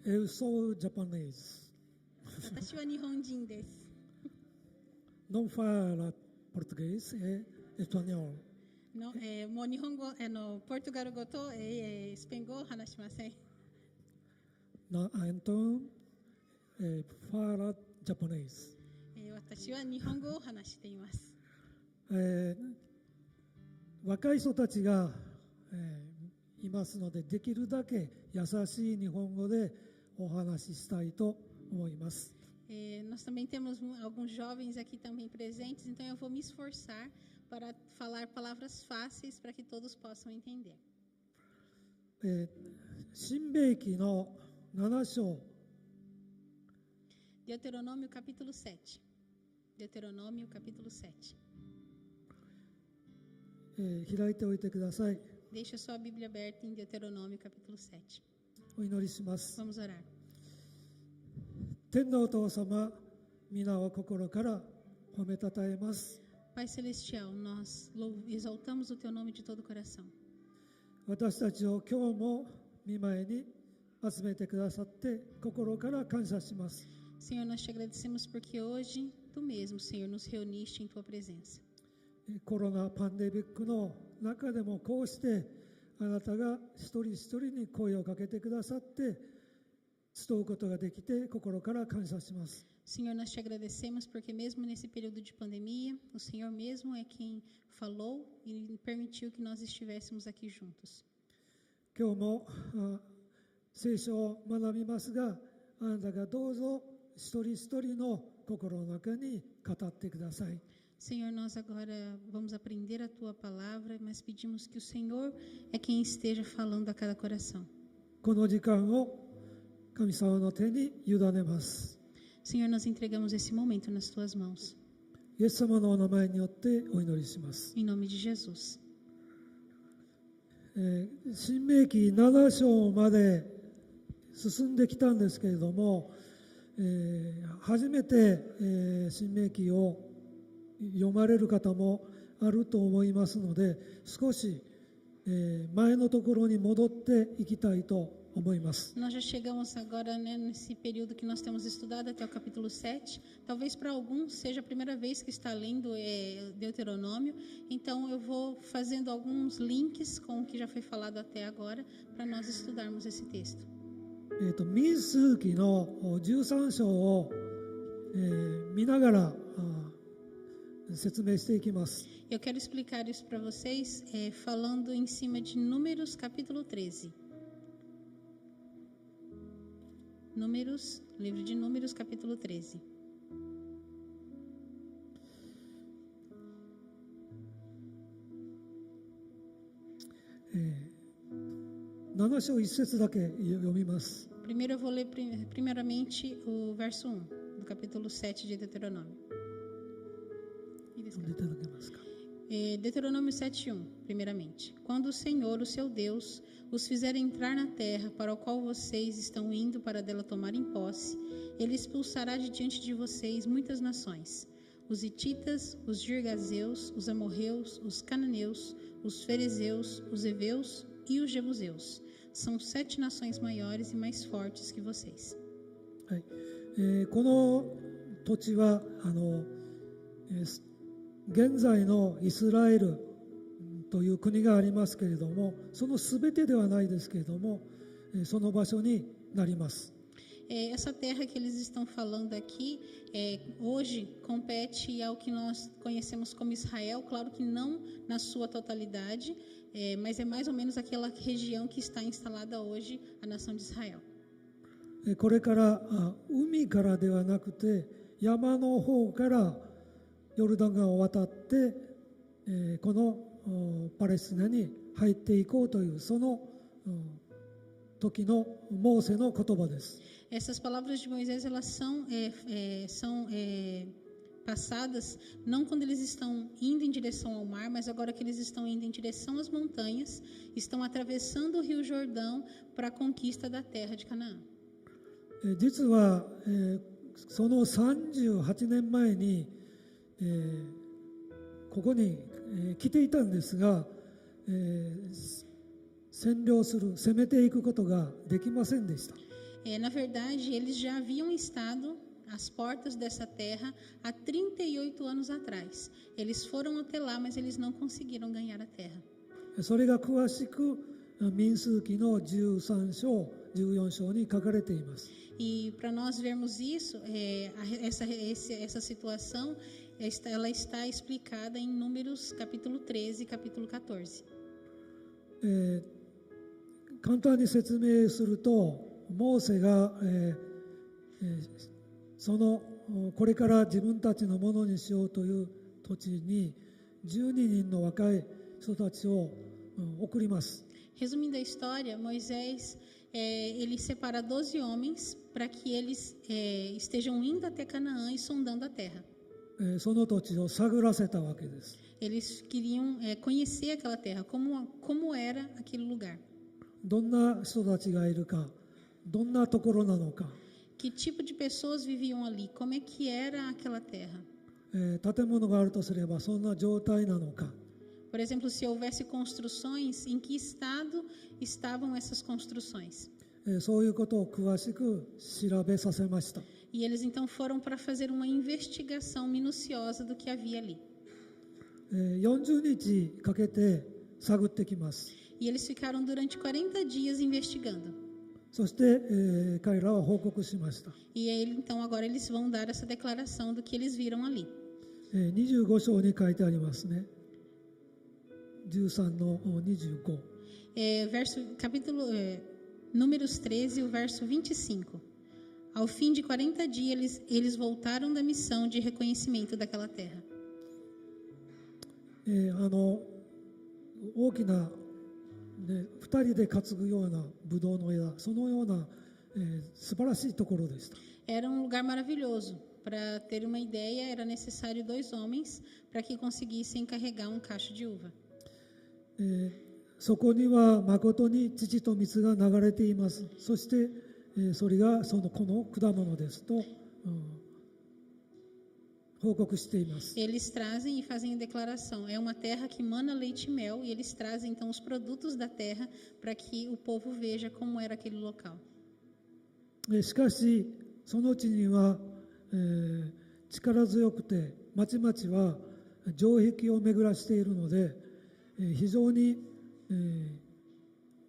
Eu sou japonês. 私は日本人です。 Não fala português, é espanhol. もう日本語ポルトガル語と、スペイン語を話しません。 Então, fala japonês. 私は日本語を話しています。若い人たちが、いますので、できるだけ優しい日本語でお話ししたいと思います。Nós também temos alguns jovens aqui também presentes, então eu vou me esforçar para falar palavras fáceis para que todos possam entender. 新明記の7章 Deuteronômio capítulo 7. Deuteronômio capítulo 7. 開いておいてください。 Deixa sua Bíblia aberta em Deuteronômio capítulo 7. お祈りします。 Vamos orar. 天のお父様、皆を心から褒めたたえます。 Pai Celestial, nós exaltamos o Teu nome de todo o coração. 私たちを今日も御前に集めてくださって心から感謝します。 Senhor, nós te agradecemos porque hoje, Tu mesmo, Senhor, nos reuniste em Tua presença. コロナパンデミックの中でもこうしてあなたが一人一人に声をかけてくださって集うことができて心から感謝します。 Senhor, nós te agradecemos porque mesmo nesse período de pandemia, o Senhor mesmo é quem falou e permitiu que nós estivéssemos aqui juntos. 今日も聖書を学びますが、あなたがどうぞ一人一人の心の中に語ってください。 Senhor, nós agora vamos aprender a Tua palavra, mas pedimos que o Senhor é quem esteja falando a cada coração. この時間を神様の手に委ねます。 Senhor, nós entregamos esse momento nas Tuas mãos. イエス様のお名前によってお祈りします。 Em nome de Jesus. 新明記7章まで進んできたんですけれども、初めて、新明記を読まれる方もあると思いますので、少し、前のところに戻っていきたいと思います。 Nós já chegamos agora, né, nesse período que nós temos estudado até o capítulo 7. Talvez para alguns seja a primeira vez que está lendo Deuteronômio. Então eu vou fazendo alguns links com o que já foi falado até agora para nós estudarmos esse texto. 民数記の13章を、見ながら説明していきます。 Eu quero explicar isso para vocês falando em cima de Números capítulo 13. Números, livro de Números capítulo 13. 7章1節だけ読みます。 Primeiro eu vou ler primeiramente o verso 1 do capítulo 7 de Deuteronômio. 読んでいただけますか。 Deuteronômio 7:1, primeiramente. Quando o Senhor, o seu Deus, os fizer entrar na terra para a qual vocês estão indo para dela tomarem posse, ele expulsará de diante de vocês muitas nações: os hititas, os girgazeus, os amorreus, os cananeus, os ferezeus, os heveus e os jebuseus. São 7 nações maiores e mais fortes que vocês. はい。この土地は現在のイスラエルという国がありますけれども、そのすべてではないですけれども、その場所になります。 Essa terra que eles estão falando aqui, hoje compete ao que nós conhecemos como Israel, claro que não na sua totalidade, mas é mais ou menos aquela região que está instalada hoje a nação de Israel. これから海からではなくて山の方からヨルダン川を渡って、このパレスチナに入っていこうというその時のモーセの言葉です。 Essas palavras de Moisés, elas são passadas não quando eles estão indo em direção ao mar, mas agora que eles estão indo em direção às montanhas, estão atravessando o Rio Jordão para a conquista da terra de Canaã. 実は、その38年前に、ここに、来ていたんですが、占領する、攻めていくことができませんでした。Na verdade, eles já haviam estado às portas dessa terra há 38 anos atrás. Eles foram até lá, mas eles não conseguiram ganhar a terra. それが詳しく民数記の13章14章に書かれています。 E para nós vermos isso, essa situação, ela está explicada em Números capítulo 13 e capítulo 14. 簡単に説明すると、モーセが、そのこれから自分たちのものにしようという土地に12人の若い人たちを送ります。 Resumindo a história, Moisés ele separa 12 homens para que eles estejam indo até Canaã e sondando a terra. その土地を探らせたわけです。 Eles queriam conhecer aquela terra, como era aquele lugar. どんな人たちがいるか、どんなところなのか、 Que tipo de pessoas viviam ali? Como é que era aquela terra? 建物があるとすればそんな状態なのか、 Por exemplo, se houvesse construções, em que estado estavam essas construções? そういうことを詳しく調べさせました。 E eles então foram para fazer uma investigação minuciosa do que havia ali. 40日かけて探ってきます。 E eles ficaram durante 40 dias investigando. そして、彼らは報告しました。 E aí, então agora eles vão dar essa declaração do que eles viram ali. 25章に書いてありますね。13の25。Números 13, o verso 25. Ao fim de 40 dias, eles voltaram da missão de reconhecimento daquela terra. 大きな、2人で担ぐようなブドウの枝、そのような、素晴らしいところでした。 Era um lugar maravilhoso. Para ter uma ideia, era necessário 2 homens para que conseguissem carregar um cacho de uva. そこには誠に乳と蜜が流れています。そして、それがこの果物ですと、報告しています。 Eles trazem e fazem a declaração. É uma terra que mana leite e mel, e eles trazem então os produtos da terra para que o povo veja como era aquele local. しかしその地には、力強くて町々は城壁を巡らしているので、非常に、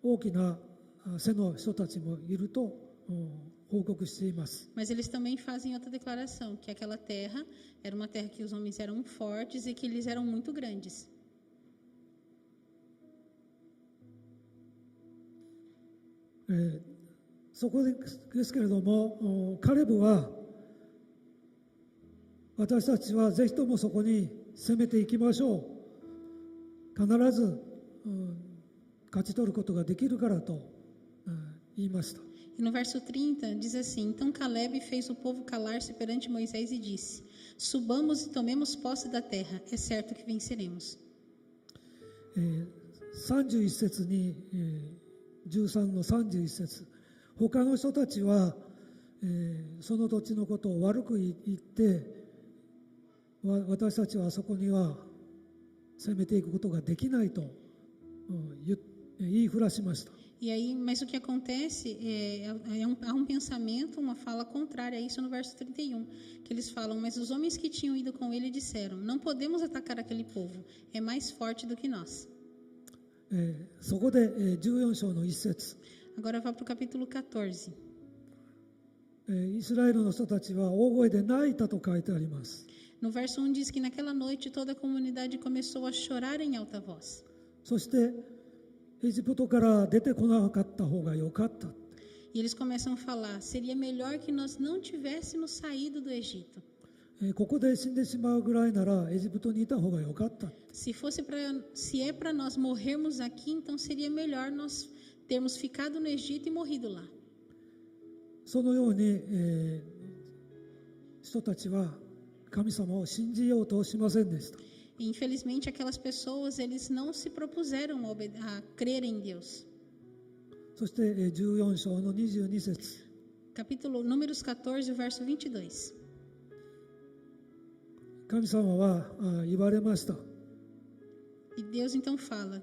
大きな背の人たちもいると報告しています。 Mas eles também fazem outra declaração, que aquela terra era uma terra que os homens eram fortes e que eles eram muito grandes. そこですけれども、カレブは私たちはぜひともそこに攻めていきましょう。必ず、勝ち取ることができるからと、言いました。 E no verso 30 diz assim: Então Caleb fez o povo calar-se perante Moisés e disse: Subamos e tomemos posse da terra, é certo que venceremos. 31節に、13の31節、他の人たちは、その土地のことを悪く言って、私たちはそこには攻めていくことができないと、言いふらしました。 E aí, mas o que acontece há um pensamento, uma fala contrária a isso no verso 31, que eles falam: Mas os homens que tinham ido com ele disseram: Não podemos atacar aquele povo, é mais forte do que nós. そこで、14章の1節、 Agora vá para o capítulo 14. イスラエルの人たちは大声で泣いたと書いてあります。 No verso 1 diz que naquela noite toda a comunidade começou a chorar em alta voz. そしてエジプトから出てこなかった方がよかった。 E eles começam a falar: Seria melhor que nós não tivéssemos saído do Egito. ここで死んでしまうぐらいならエジプトにいた方がよかった。 Se é para nós morrermos aqui, então seria melhor nós termos ficado no Egito e morrido lá. そのように、人たちは神様を信じようとしませんでした。 E, infelizmente, aquelas pessoas, eles não se propuseram a crer em Deus. そして、14章の22節、 Números 14, verso 22. 神様は言われました。 E Deus então fala: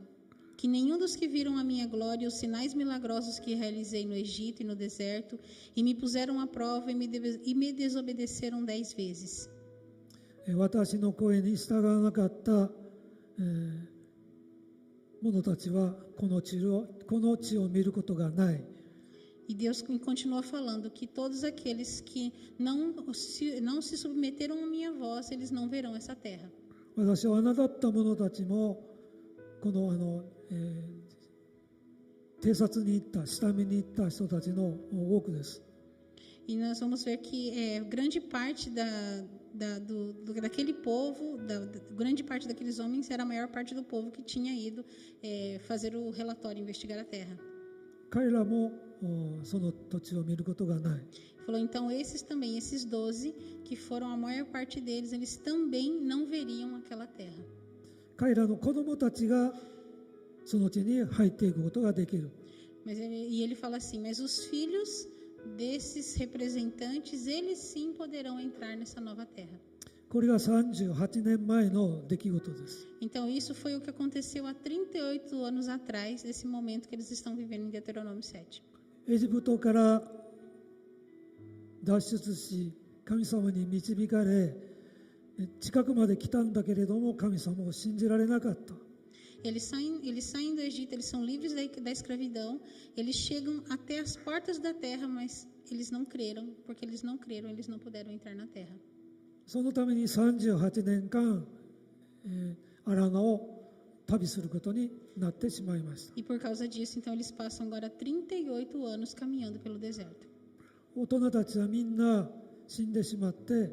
que nenhum dos que viram a minha glória e os sinais milagrosos que realizei no Egito e no deserto, e me puseram à prova e me desobedeceram 10 vezes. 私の声に従わなかった、者たちはこの地を見ることがない。 E Deus continua falando que todos aqueles que não se submeteram à minha voz, eles não verão essa terra. 私を侮った者たちもこの偵察に行った下見に行った人たちの多くです。 E nós vamos ver que grande parte daquele povo, grande parte daqueles homens era a maior parte do povo que tinha ido fazer o relatório, investigar a terra. 彼らもその土地を見ることがない。 Falou, então esses 12 que foram a maior parte deles, eles também não veriam aquela terra. 彼らの子供たちがその地に入っていくことができる。 Ele fala assim, mas os filhos desses representantes, eles sim poderão entrar nessa nova terra. これが38年前の出来事です。 Então isso foi o que aconteceu há 38 anos atrás, desse momento que eles estão vivendo em Deuteronômio 7. エジプトから脱出し、神様に導かれ、近くまで来たんだけれども、神様を信じられなかった。 Eles saem do Egito, eles são livres da escravidão, eles chegam até as portas da terra, mas eles não creram, porque eles não creram, eles não puderam entrar na terra. そのために38年間、荒野を旅することになってしまいました。 E por causa disso, então eles passam agora 38 anos caminhando pelo deserto. 大人たちはみんな死んでしまって、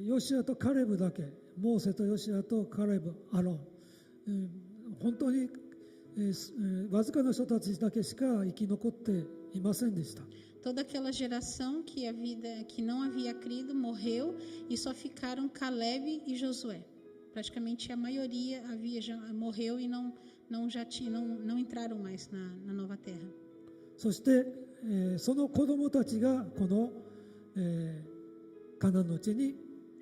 ヨシアとカレブだけ、モーセとヨシアとカレブ、アロン、本当に、わずかな人たちだけしか生き残っていませんでした。 Toda aquela geração que não havia crido morreu e só ficaram Caleb e Josué. Praticamente a maioria já morreu e não entraram mais na nova terra. そして、その子供たちがこの、カナンの地に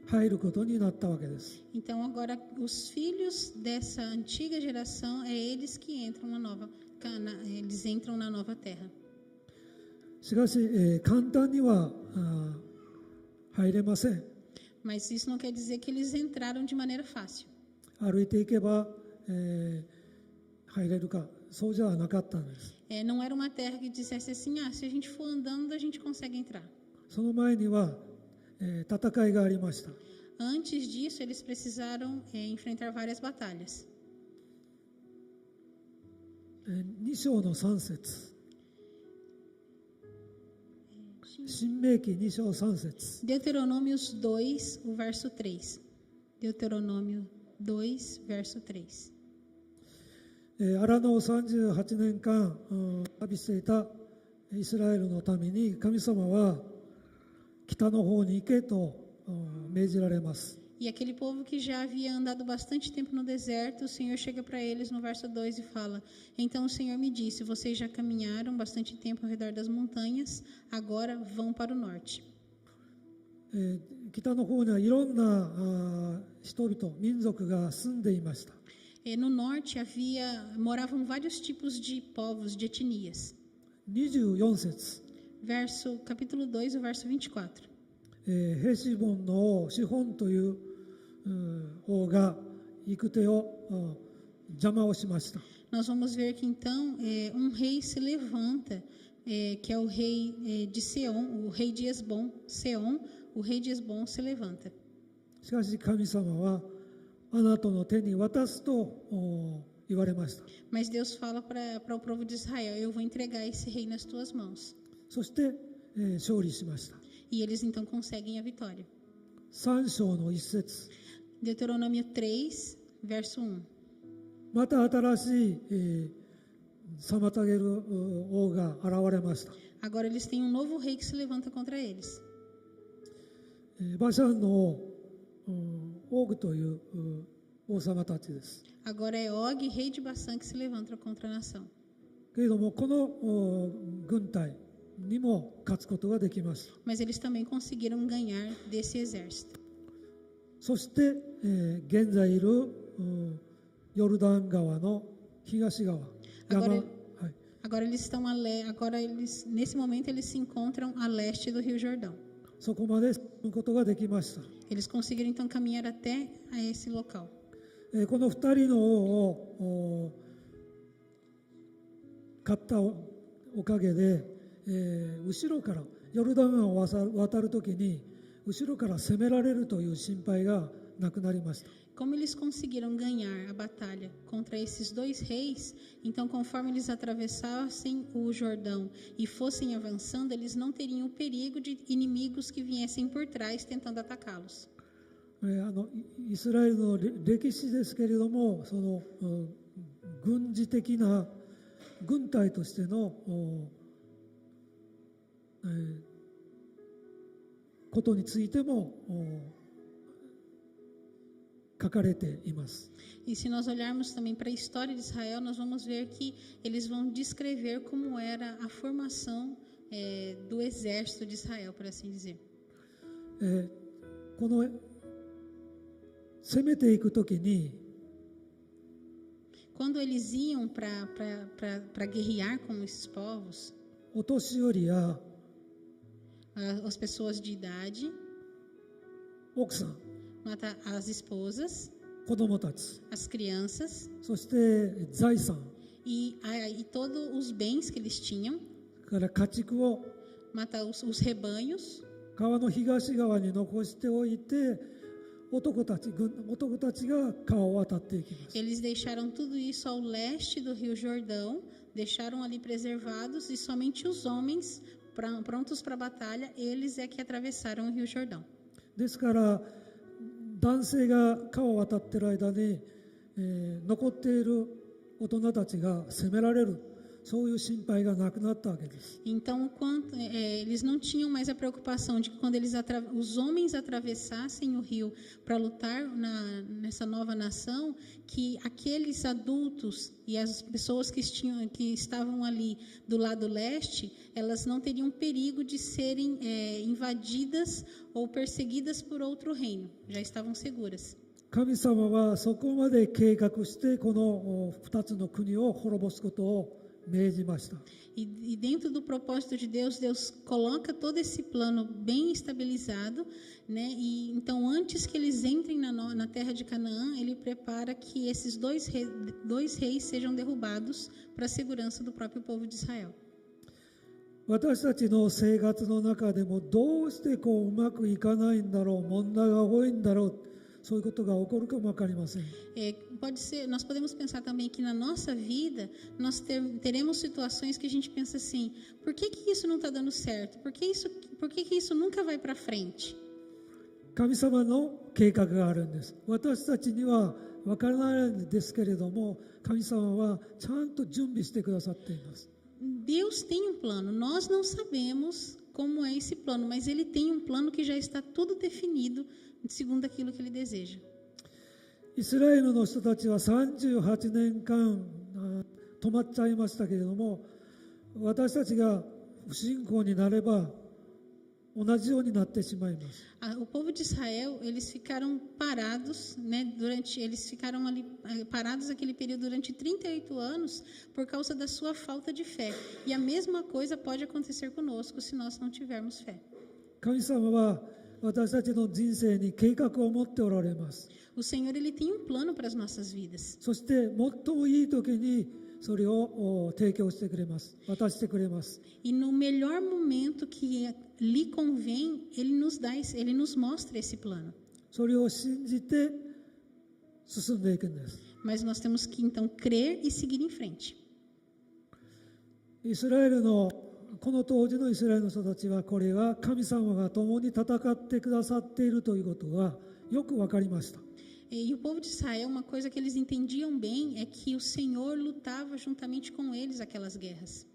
入ることになったわけです。 Então agora os filhos dessa antiga geração eles que entram eles entram na nova terra. しかし、簡単には入れません。 Mas isso não quer dizer que eles entraram de maneira fácil. 歩いていけば、入れるか、そうじゃなかったんです。 Não era uma terra que dissesse assim, se a gente for andando a gente consegue entrar. その前には、戦いがありました。 Antes disso eles precisaram enfrentar várias batalhas. 2章の3節。 新明記2章3節。 Deuteronômios 2, o verso 3. Deuteronômio 2, verso 3. 荒野を38年間旅していたイスラエルのために神様は北の方に行けと命じられます。 E aquele povo que já havia andado bastante tempo no deserto, o Senhor chega para eles no verso 2 e fala: Então o Senhor me disse, vocês já caminharam bastante tempo ao redor das montanhas, agora vão para o norte. 北の方にはいろんな人々、民族が住んでいました。 No norte moravam vários tipos de povos, de etnias. 24節。 Capítulo 2, o verso 24. ヘシボンのシホンという王が行く手を邪魔をしました。 Nós vamos ver que então rei se levanta, que é o rei de Seom, o rei de Esbom, Seom, o rei de Esbom se levanta. しかし神様はあなたの手に渡すと言われました。 Mas Deus fala para o povo de Israel, eu vou entregar esse rei nas tuas mãos. そして、勝利しました。 E eles então conseguem a vitória. 3章の1節。 Deuteronômio 3, verso 1. また新しい、妨げる王が現れました。 Agora eles têm novo rei que se levanta contra eles. バシャンのオーグという王様たちです。 Agora é Og, rei de Baçã, que se levanta contra a nação. けれどもこの軍隊にも勝つことができました。 Mas eles também conseguiram ganhar desse exército. そして、現在いるヨルダン川の東側 Agora, はい agora eles estão nesse momento eles se encontram a leste do Rio Jordão. そこまで進むことができました。 Eles conseguiram então caminhar até a esse local. この2人の王を勝ったおかげで、後ろからヨルダン川を渡るときに後ろから攻められるという心配がなくなりました。 Como eles conseguiram ganhar a batalha contra esses dois reis, então conforme eles atravessassem o Jordão e fossem avançando, eles não teriam o perigo de inimigos que viessem por trás tentando atacá-los. イスラエルの歴史ですけれども、その軍事的な軍隊としてのことについても書かれています。 E se nós olharmos também para a história de Israel, nós vamos ver que eles vão descrever como era a formação do exército de Israel, por assim dizer. この攻めていくときに Quando eles iam para guerrear com esses povos, お年寄りや as pessoas de idade, 奥さん、 as esposas, 子供たち、 as crianças そして財産 e todos os bens que eles tinham, から家畜を matar os rebanhos, 川の東側に残しておいて男たちが川を渡っていきます。 eles deixaram tudo isso ao leste do Rio Jordão, deixaram ali preservados e somente os homens prontos para a batalha, eles é que atravessaram o Rio Jordão. ですから男性が川を渡っている間に、残っている大人たちが攻められる、そういう心配がなくなったわけです。 Então, eles não tinham mais a preocupação de que quando os homens atravessassem o rio para lutar nessa nova nação, que aqueles adultos e as pessoas que estavam ali do lado leste, elas não teriam perigo de serem invadidas ou perseguidas por outro reino, já estavam seguras. 神様はそこまで計画してこの2つの国を滅ぼすことを命じました。 E dentro do propósito de Deus, Deus coloca todo esse plano bem estabilizado, né? E então antes que eles entrem na terra de Canaã, ele prepara que esses dois reis sejam derrubados para a segurança do próprio povo de Israel. 私たちの生活の中でもどうしてうまくいかないんだろう、問題が多いんだろう、そういうことが起こるかも分かりません。 Nós podemos pensar também que na nossa vida nós teremos situações que a gente pensa assim: por que isso não está dando certo? Por que isso nunca vai para frente? 神様の計画があるんです。私たちには分からないんですけれども、神様はちゃんと準備してくださっています。 Deus tem um plano. Nós não sabemos como é esse plano, mas Ele tem um plano que já está tudo definido segundo aquilo que Ele deseja. イスラエルの人たちは38年間止まっちゃいましたけれども、私たちが不信仰になれば同じようになってしまいます。 O povo de Israel, eles ficaram parados, né, eles ficaram ali parados aquele período durante 38 anos por causa da sua falta de fé. E a mesma coisa pode acontecer conosco se nós não tivermos fé. 神様は私たちの人生に計画を持っておられます。 O Senhor, Ele tem um plano para as nossas vidas. そして最もいい時にそれを提供してくれます。渡してくれます。 E no melhor momento que lhe convém, Ele nos mostra esse plano. それを信じて進んでいくんです。 Mas nós temos que então crer e seguir em frente. イスラエルのこの当時のイスラエルの人たちはこれは神様が共に戦ってくださっているということがよく分かりました。 E o povo de Israel, uma coisa que eles entendiam bem é que o Senhor lutava juntamente com eles aquelas guerras.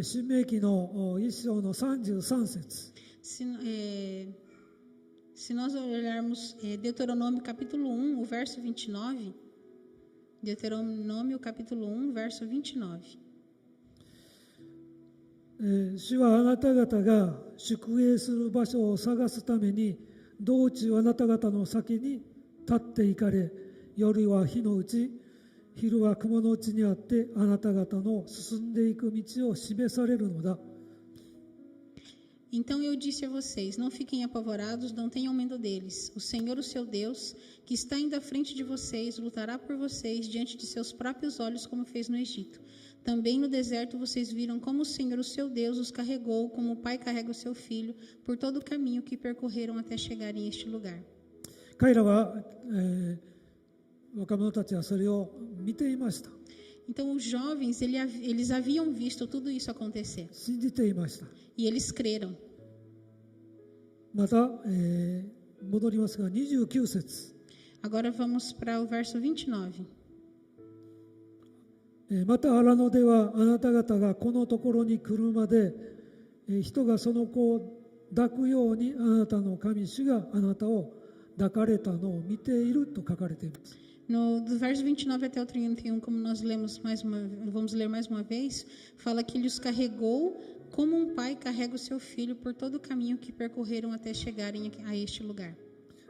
申命記の1章の33節。 Se nós olharmos Deuteronômio capítulo 1, o verso 29, Deuteronômio capítulo 1, verso 29. 主はあなた方が宿営する場所を探すために道中あなた方の先に立って行かれ、夜は日のうち昼は雲のうちにあってあなた方の進んでいく道を示されるのだ。 Então eu disse a vocês: não fiquem apavorados, não tenham medo deles. O Senhor, o seu Deus, que está indo à frente de vocês, lutará por vocês diante de seus próprios olhos, como fez no Egito. Também no deserto vocês viram como o Senhor, o seu Deus, os carregou, como o pai carrega o seu filho, por todo o caminho que percorreram até chegarem a este lugar. 彼らは、若者たちはそれを見ていました。 Então os jovens, eles haviam visto tudo isso acontecer. 信じていました。 E eles creram. また、戻りますが29節、 Agora vamos para o verso 29. また荒野ではあなた方がこのところに来るまで、人がその子を抱くようにあなたの神主があなたを抱かれたのを見ていると書かれています。 No, do verso 29 até o 31, como nós vamos ler mais uma vez, fala que ele os carregou como um pai carrega o seu filho por todo o caminho que percorreram até chegarem a este lugar.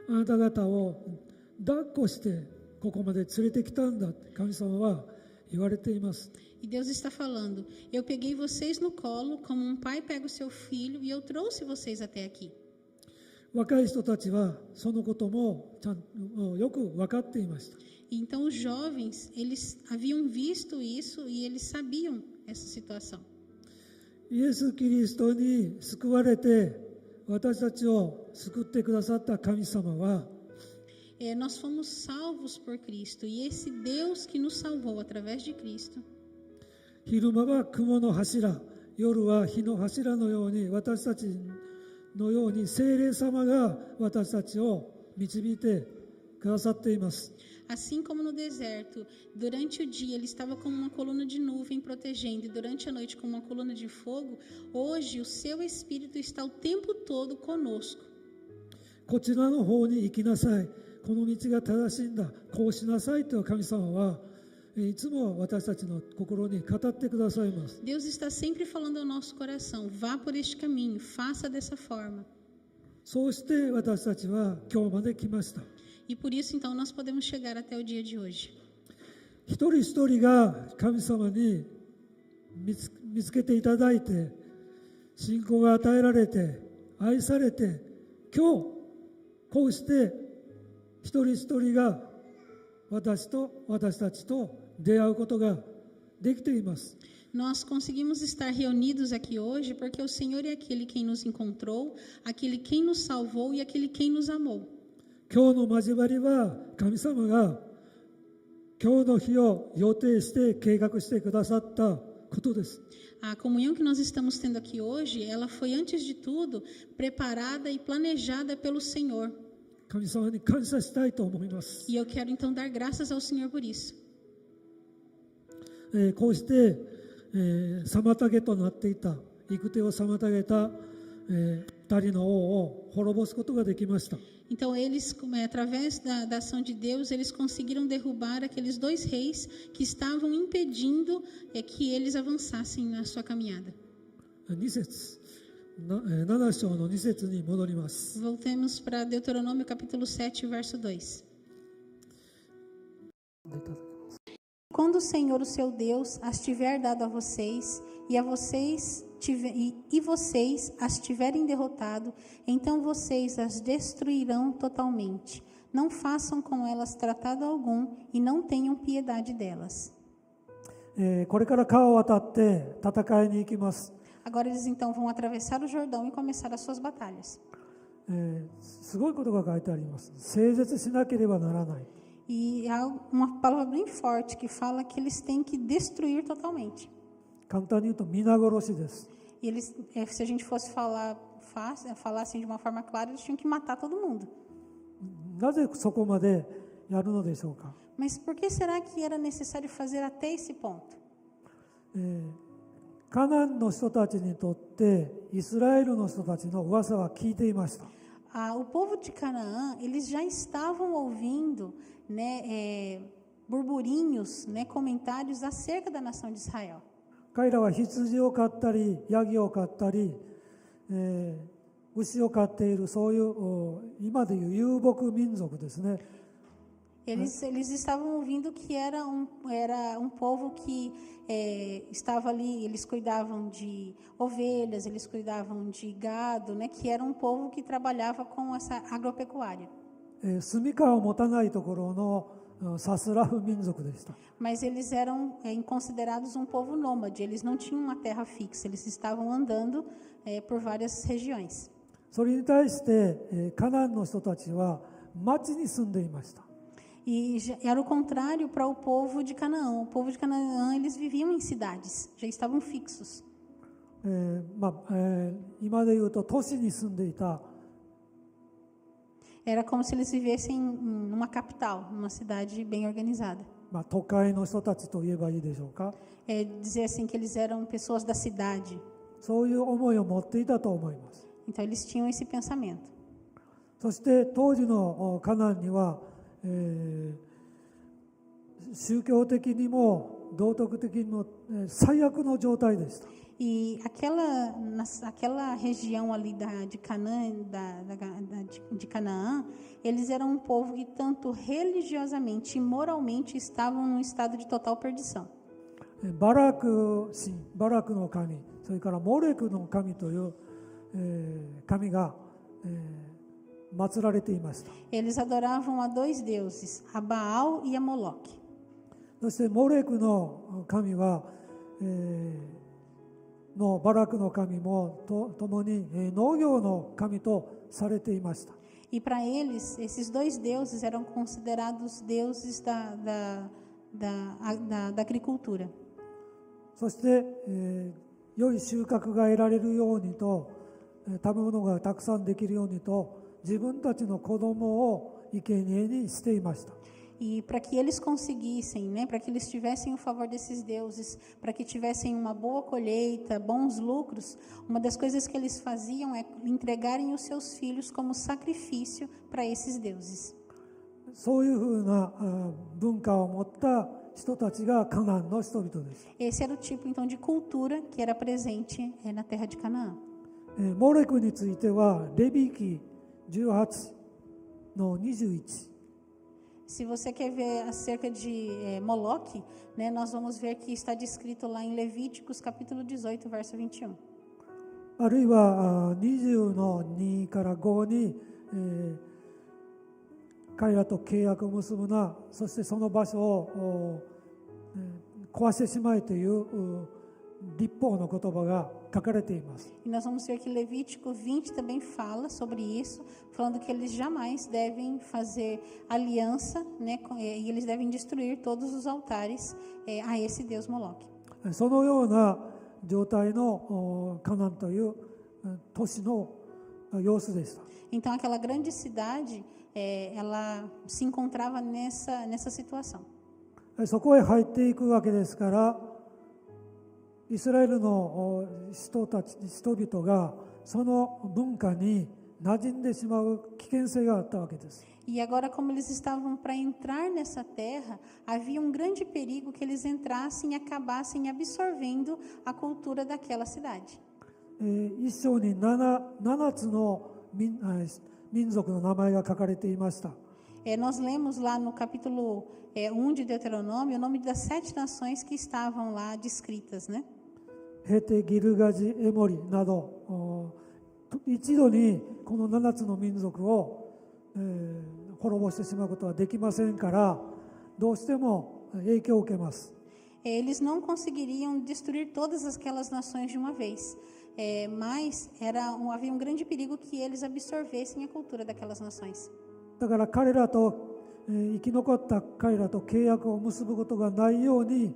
あなた方を抱っこしてここまで連れてきたんだって神様は言われています。 E Deus está falando: eu peguei vocês no colo como um pai pega o seu filho e eu trouxe vocês até aqui. 若い人たちはそのこともよく分かっていました。 Então os jovens, eles haviam visto isso e eles sabiam essa situação. イエス・キリストに救われて私たちを救ってくださった神様は Nós fomos salvos por Cristo e esse Deus que nos salvou através de Cristo, 昼間は雲の柱、夜は火の柱のように私たちのように聖霊様が私たちを導いてくださっています。 assim como no deserto, durante o dia ele estava como uma coluna de nuvem protegendo e durante a noite como uma coluna de fogo, hoje o seu Espírito está o tempo todo conosco. こちらの方に行きなさい、この道が正しいんだ、こうしなさいと神様はいつも私たちの心に語ってくださいます。 Deus está sempre falando ao nosso coração: vá por este caminho, faça dessa forma. そうして私たちは今日まで来ました。 E por isso, então, nós podemos chegar até o dia de hoje. 一人一人が神様に見つけていただいて、信仰が与えられて、愛されて、今日こうして一人一人が私たちと出会うことができています。 Nós conseguimos estar reunidos aqui hoje porque o Senhor é aquele quem nos encontrou, aquele quem nos salvou e aquele quem nos amou. 今日の交わりは神様が今日の日を予定して計画してくださったことです。 A comunhão que nós estamos tendo aqui hoje, ela foi antes de tudo preparada e planejada pelo Senhor. 神様に感謝したいと思います。 E eu quero então dar graças ao Senhor por isso. こうして、妨げとなっていた行く手を妨げた、二人の王を滅ぼすことができました。 Então eles, através da ação de Deus, eles conseguiram derrubar aqueles dois reis que estavam impedindo que eles avançassem na sua caminhada. 2節、7章の2節に戻ります。 Voltemos para Deuteronômio capítulo 7, verso 2. Quando o Senhor, o seu Deus, as tiver dado a vocês, e vocês as tiverem derrotado, então vocês as destruirão totalmente. Não façam com elas tratado algum e não tenham piedade delas. これから川を渡って戦いに行きます。 Agora eles então vão atravessar o Jordão e começar as suas batalhas. すごいことが書いてあります。聖絶しなければならない。 E há uma palavra bem forte que fala que eles têm que destruir totalmente. 簡単に言うと皆殺しです。 E eles, se a gente fosse falar assim de uma forma clara, eles tinham que matar todo mundo. なぜそこまでやるのでしょうか。 Mas por que será que era necessário fazer até esse ponto? カナンの人たちにとってイスラエルの人たちの噂は聞いていました。 O povo de Canaã, eles já estavam ouvindo, burburinhos, comentários acerca da nação de Israel. 彼らは羊を飼ったりヤギを飼ったり、牛を飼っているそういう今でいう遊牧民族ですね。Eles estavam ouvindo que era um povo que estava ali, eles cuidavam de ovelhas, eles cuidavam de gado, né? Que era um povo que trabalhava com essa agropecuária. 住処を持たないところのサスラフ民族でした。 Mas eles eram considerados um povo nômade, eles não tinham uma terra fixa, eles estavam andando por várias regiões. それに対して、カナンの人たちは町に住んでいました。 E era o contrário para o povo de Canaã. O povo de Canaã, eles viviam em cidades, já estavam fixos. 今で言うと都市に住んでいた Era como se eles vivessem em uma capital, numa cidade bem organizada. 都会の人たちと言えばいいでしょうか。 Dizer assim que eles eram pessoas da cidade. そういう思いを持っていたと思います。 Então eles tinham esse pensamento. そして当時のカナンには、宗教的にも道徳的にも、最悪の状態でした。 E aquela região ali de Canaã, de Canaã, eles eram um povo que tanto religiosamente e moralmente estavam num estado de total perdição. バラクの神、それからモレクの神という、神が、祀られていました。 Eles adoravam a dois deuses, a Baal e a Moloque. そしてモレクの神は、バラクの神も共に、農業の神とされていました。 E para eles, esses dois deuses eram considerados deuses da agricultura. そして、良い収穫が得られるようにと、食べ物がたくさんできるようにと、自分たちの子供を生贄にしていました。 E para que eles conseguissem, né, para que eles tivessem o favor desses deuses, para que tivessem uma boa colheita, bons lucros, uma das coisas que eles faziam é entregarem os seus filhos como sacrifício para esses deuses. そういうふうな文化を持った人たちがカナンの人々です。 Esse era o tipo então de cultura que era presente na terra de Canaã. モレクについてはレビ記18の21。 Se você quer ver acerca de Moloque, né, nós vamos ver que está descrito lá em Levíticos capítulo 18, verso 21. あるいは20の2から5に、彼らと契約を結ぶな、そしてその場所を、壊してしまえという律法の言葉が書かれています。 E nós vamos ver que Levítico 20 também fala sobre isso, falando que eles jamais devem fazer aliança, né, e eles devem destruir todos os altares a esse deus Moloque. そのような状態のカナンという都市の様子でした。 Então aquela grande cidade, ela se encontrava nessa situação. そこへ入っていくわけですから、イスラエルの人々がその文化に馴染んでしまう危険性があったわけです。 E agora, como eles estavam para entrar nessa terra, havia um grande perigo que eles entrassem e acabassem absorvendo a cultura daquela cidade. 一章に 7つの民族の名前が書かれていました。 Nós lemos lá no capítulo 1 de Deuteronômio o nome das 7 nações que estavam lá descritas, né? ヘテ、ギルガジ、エモリなど一度にこの7つの民族を、滅ぼしてしまうことはできませんから、どうしても影響を受けます。 Eles não conseguiriam destruir todas aquelas nações de uma vez, mas havia um grande perigo que eles absorvessem a cultura daquelas nações. だから彼らと、生き残った彼らと契約を結ぶことがないように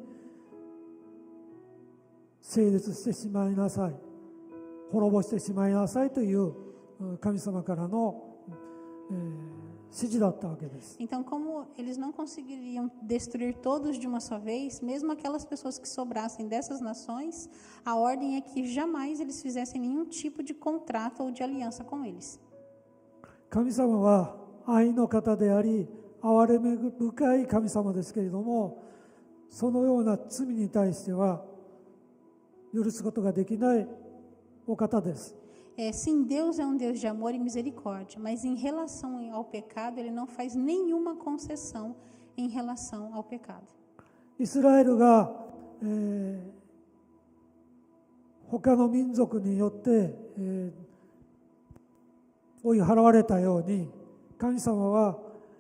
成立してしまいなさい、滅ぼしてしまいなさいという神様からの、指示だったわけです。 Então, como eles não conseguiriam destruir todos de uma só vez, mesmo aquelas pessoas que sobrassem dessas nações, a ordem é que jamais eles fizessem nenhum tipo de contrato ou de aliança com eles. 神様は愛の方であり、憐れみ深い神様ですけれども、そのような罪に対しては許すことができないお方です。Sim, Deus é um Deus de amor e misericórdia, mas em relação ao pecado, Ele não faz nenhuma concessão em relação ao pecado. イスラエルが、他の民族によって、追い払われたように、神様は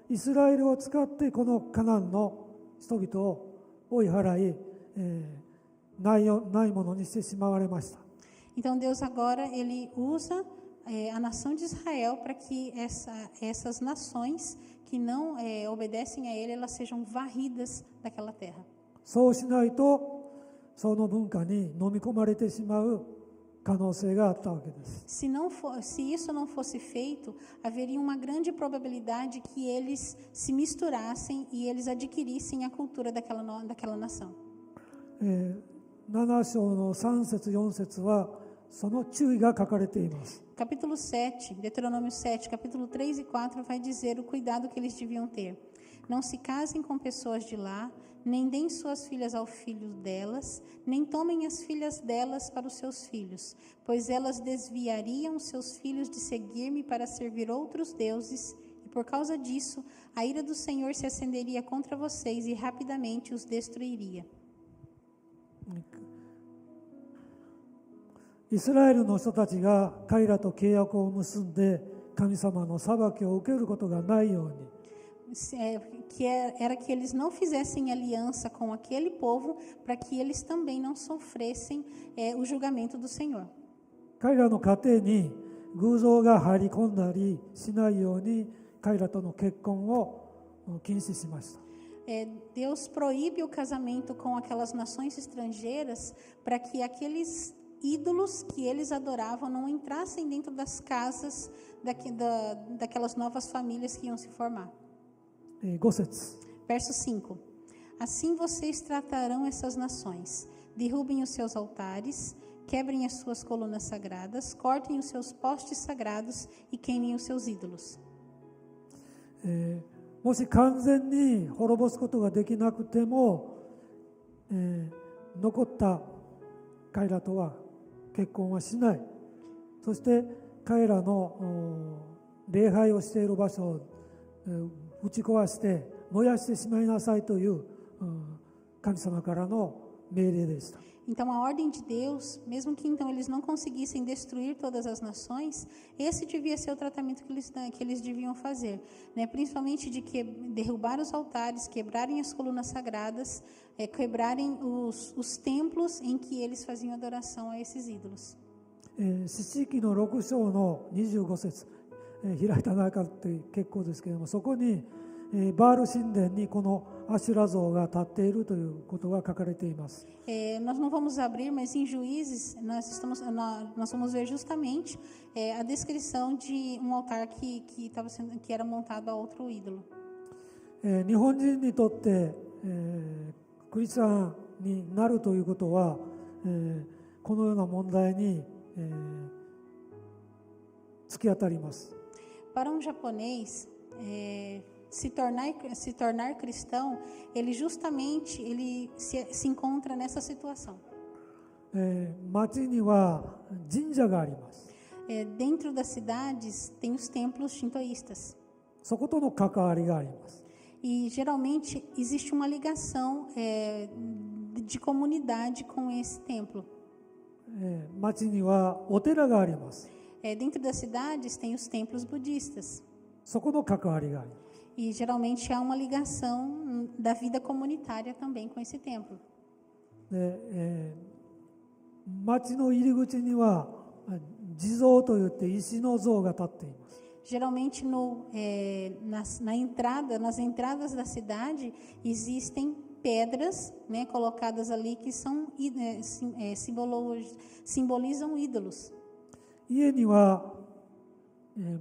イスラエルを使ってこのカナンの人々を追い払い、ないものにしてしまわれました。 Então Deus agora ele usa a nação de Israel para que essas nações que não obedecem a Ele, elas sejam varridas daquela terra. そうしないとその文化に飲み込まれてしまう可能性があったわけです。 Se isso não fosse feito, haveria uma grande probabilidade que eles se misturassem e eles adquirissem a cultura daquela nação. 7章の3節4節はその注意が書かれています。 Capítulo 7, Deuteronômio 7, capítulo 3 e 4 vai dizer o cuidado que eles deviam ter. Não se casem com pessoas de lá, nem deem suas filhas ao filho delas, nem tomem as filhas delas para os seus filhos, pois elas desviariam seus filhos de seguir-me para servir outros deuses, e por causa disso, a ira do Senhor se acenderia contra vocês e rapidamente os destruiria. イスラエルの人たちが彼らと契約を結んで神様の裁きを受けることがないように、era que eles não fizessem aliança com aquele povo para que eles também não sofressem o julgamento do Senhor. 彼らの家庭に偶像が入り込んだりしないように彼らとの結婚を禁止しました。 Deus proíbe o casamento com aquelas nações estrangeiras para que aqueles ídolos que eles adoravam não entrassem dentro das casas daquelas novas famílias que iam se formar. 5節 Verso 5. Assim vocês tratarão essas nações. Derrubem os seus altares, quebrem as suas colunas sagradas, cortem os seus postes sagrados e queimem os seus ídolos. もし完全に滅ぼすことができなくても、残った彼らとは結婚はしない。そして彼らの礼拝をしている場所を打ち壊して燃やしてしまいなさいという神様からの命令でした。 Então a ordem de Deus, mesmo que então eles não conseguissem destruir todas as nações, esse devia ser o tratamento que eles deviam fazer, né? Principalmente de derrubar os altares, quebrarem as colunas sagradas, quebrarem os templos em que eles faziam adoração a esses ídolos. 四式の6章の25節、開いたなかって結構ですけれども、そこにバール神殿にこのアシュラ像が立っているということが書かれています。 Nós não vamos abrir, mas em Juízes nós vamos ver justamente a descrição de um altar que era montado a outro ídolo. 日本人にとって、クリスチャンになるということは、このような問題に、突き当たります。 Para um japonês, se tornar cristão, ele justamente se encontra nessa situação. 町には神社があります。 Dentro das cidades tem os templos shintoístas. そことの関わりがあります。 E geralmente existe uma ligação de comunidade com esse templo. 町にはお寺があります。 Dentro das cidades tem os templos budistas. そこの関わりがあります。 E geralmente há uma ligação da vida comunitária também com esse templo. 町の入り口には地蔵といって石の像が立っています。 Geralmente nas entradas da cidade existem pedras, né, colocadas ali que simbolizam ídolos. 家には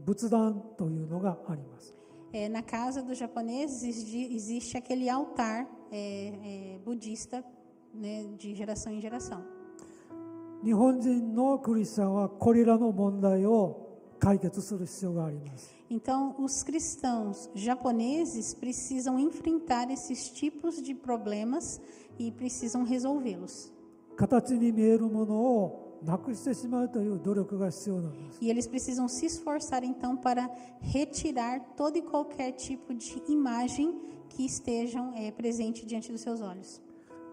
仏壇というのがあります。 Na casa dos japoneses existe aquele altar budista, né, de geração em geração. 日本人のクリスチャンはこれらの問題を解決する必要があります。 Então, os cristãos japoneses precisam enfrentar esses tipos de problemas e precisam resolvê-los. 形に見えるものをなくしてしまうという努力が必要なんです。 E eles precisam se esforçar então para retirar todo e qualquer tipo de imagem que estejam presente diante dos seus olhos.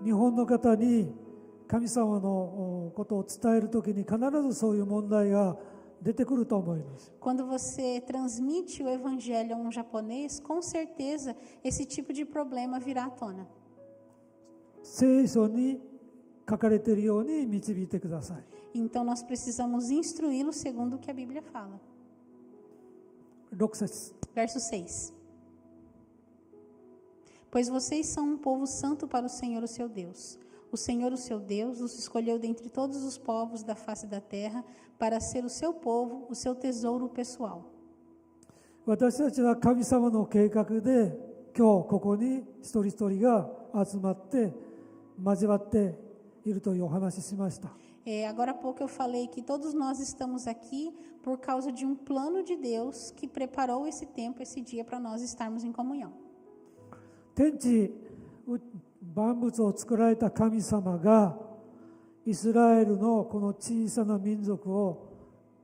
日本の方に神様のことを伝えるときに必ずそういう問題が出てくると思います。 Quando você transmite o evangelho a um japonês, com certeza esse tipo de problema virá à tona. 聖書に書かれているように導いてください。 Então nós precisamos instruí-lo segundo o que a Bíblia fala. 6節 Verso 6. Pois vocês são um povo santo para o Senhor, o seu Deus. O Senhor, o seu Deus, os escolheu dentre todos os povos da face da terra para ser o seu povo, o seu tesouro pessoal. 私たちは神様の計画で今日ここに一人一人が集まって交わっているというお話ししました。 Agora há pouco eu falei que todos nós estamos aqui por causa de um plano de Deus que preparou esse tempo, esse dia para nós estarmos em comunhão. 天地万物を作られた神様がイスラエルのこの小さな民族を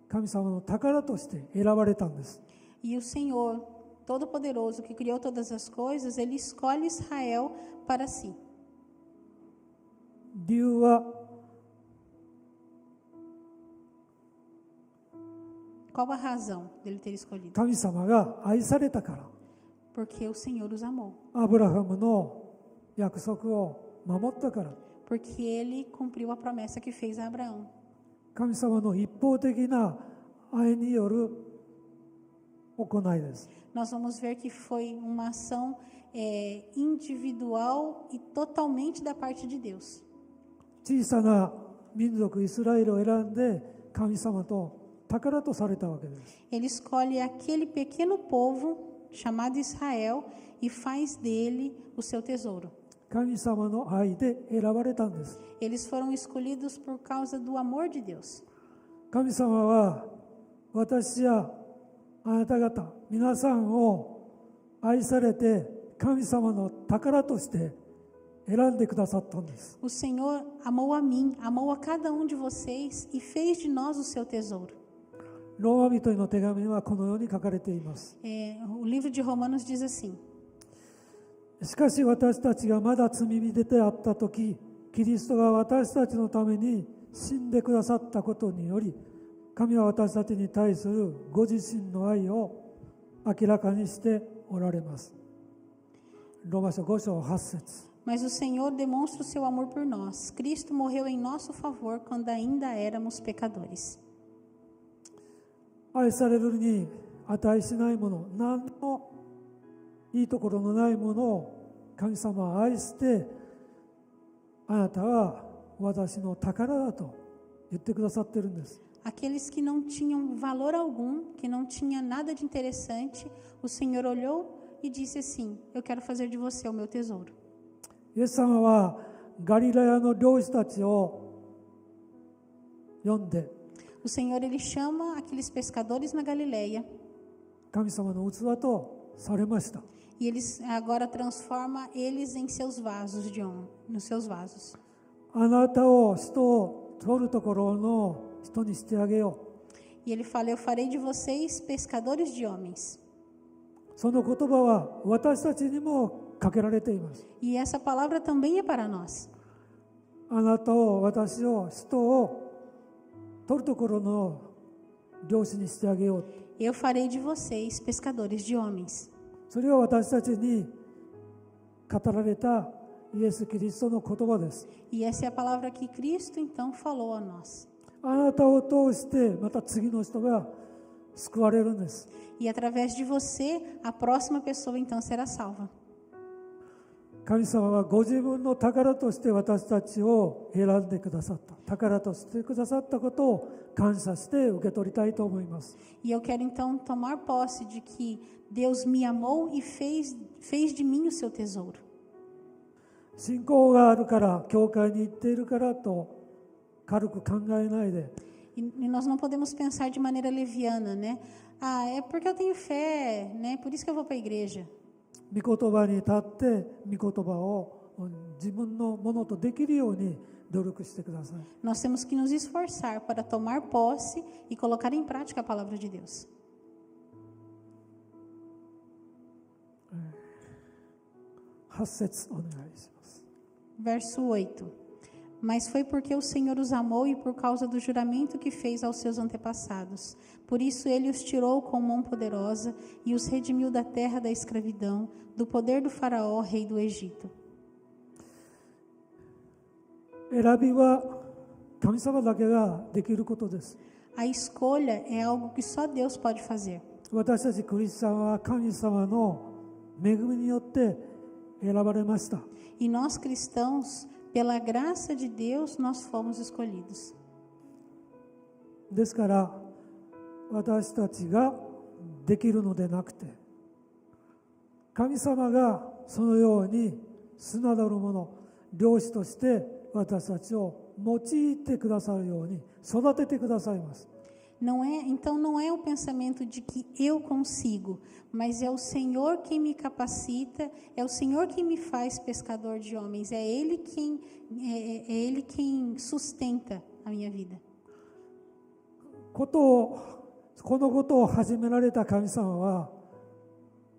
神様の宝として選ばれたんです。 E o Senhor, Todo-Poderoso, que criou todas as coisas, Ele escolhe Israel para si. 理由は Qual a razão dele ter escolhido? 神様が愛されたから、 Porque o Senhor os amou. アブラハムの約束を守ったから、 Porque Ele cumpriu a promessa que fez a Abraão. 神様の一方的な愛による行いです。 Nós vamos ver que foi uma ação individual e totalmente da parte de Deus. 小さな民族イスラエルを選んで神様と宝とされたわけです。 Ele escolhe aquele pequeno povo chamado Israel e faz dele o seu tesouro. 神様の愛で選ばれたんです。 Eles foram escolhidos por causa do amor de Deus. 神様は私やあなた方皆さんを愛されて神様の宝として選んでくださったんです。 O Senhor amou a mim, amou a cada um de vocês e fez de nós o seu tesouro. ローマ人への手紙にはこのように書かれています。 O livro de Romanos diz assim: しかし私たちがまだ罪人であったとき、キリストが私たちのために死んでくださったことにより、神は私たちに対するご自身の愛を明らかにしておられます。ローマ書5章8節 Mas o Senhor demonstra o seu amor por nós. Cristo morreu em nosso favor quando ainda éramos pecadores. 愛されるに値しないもの、何のいいところのないものを神様は愛して、あなたは私の宝だと言ってくださってるんです。 Aqueles que não tinham valor algum, que não tinha nada de interessante, o Senhor olhou e disse assim: Eu quero fazer de você o meu tesouro. イエス様はガリラヤの漁師たちを呼んで、 O Senhor, Ele chama aqueles pescadores na Galileia 神様の器とされました。 e Ele agora transforma eles em seus vasos de honra, nos seus vasos. あなたを人を取るところの人にしてあげよ E Ele fala: Eu farei de vocês pescadores de homens. う。その言葉は私たちにもかけられています。 E essa palavra também é para nós. あなたを、私を、人を取るところの漁師にしてあげよう。 Eu farei de vocês pescadores de homens. それは私たちに語られたイエス・キリストの言葉です。 E essa é a palavra que Cristo então falou a nós. あなたを通してまた次の人が救われるんです。 E através de você, a próxima pessoa então será salva. 神様はご自分の宝として私たちを選んでくださった。宝としてくださったことを感謝して受け取りたいと思います。 E eu quero então tomar posse de que Deus me amou e fez de mim o seu tesouro. 信仰があるから、教会に行っているからと軽く考えないで、 E nós não podemos pensar de maneira leviana, né? Ah, é porque eu tenho fé, né? Por isso que eu vou para a igreja. 御言葉に立って御言葉を自分のものとできるように努力してください。 Nós temos que nos esforçar para tomar posse e colocar em prática a palavra de Deus. 8節お願いします。 Verso 8. Mas foi porque o Senhor os amou e por causa do juramento que fez aos seus antepassados. Por isso ele os tirou com mão poderosa e os redimiu da terra da escravidão, do poder do faraó, rei do Egito. 選びは神様だけができることです。 A escolha é algo que só Deus pode fazer. 私たちクリスチャンは神様の恵みによって選ばれました。 E nós cristãos, pela graça de Deus, nós fomos escolhidos. ですから私たちができるのでなくて、神様がそのように主なるもの、漁師として私たちを用いてくださるように育ててくださいます。 Então não é o pensamento de que eu consigo, mas é o Senhor quem me capacita, é o Senhor quem me faz pescador de homens, é Ele quem sustenta a minha vida. このことを始められた神様は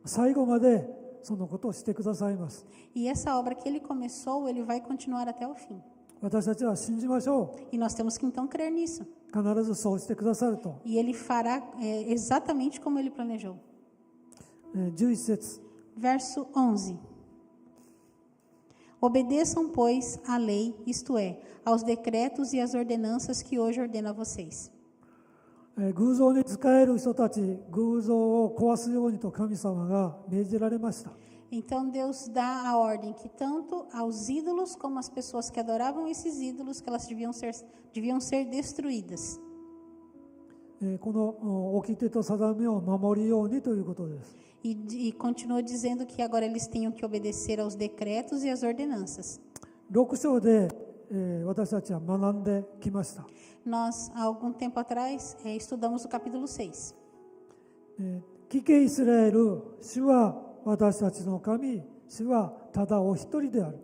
最後までそのことをしてくださいます。 E essa obra que Ele começou, Ele vai continuar até o fim. 私たちは信じましょ E nós temos que então crer nisso. う。必ずそうしてくださると。 E Ele fará exatamente como Ele planejou. 11節 Verso 11. Obedeçam, pois, à lei, isto é, aos decretos e às ordenanças que hoje ordeno a vocês. 偶像に仕える人たち、偶像を壊すようにと神様が命じられました。 Então Deus dá a ordem que tanto aos ídolos como às pessoas que adoravam esses ídolos, que elas deviam ser destruídas. この掟と定めを守るようにということです。 E continua dizendo que agora eles tinham que obedecer aos decretos e às ordenanças. 6章で、私たちは学んできました。 Nós, há algum tempo atrás, estudamos o capítulo 6. 聞けイスラエル、主は私たちの神、主はただお一人である。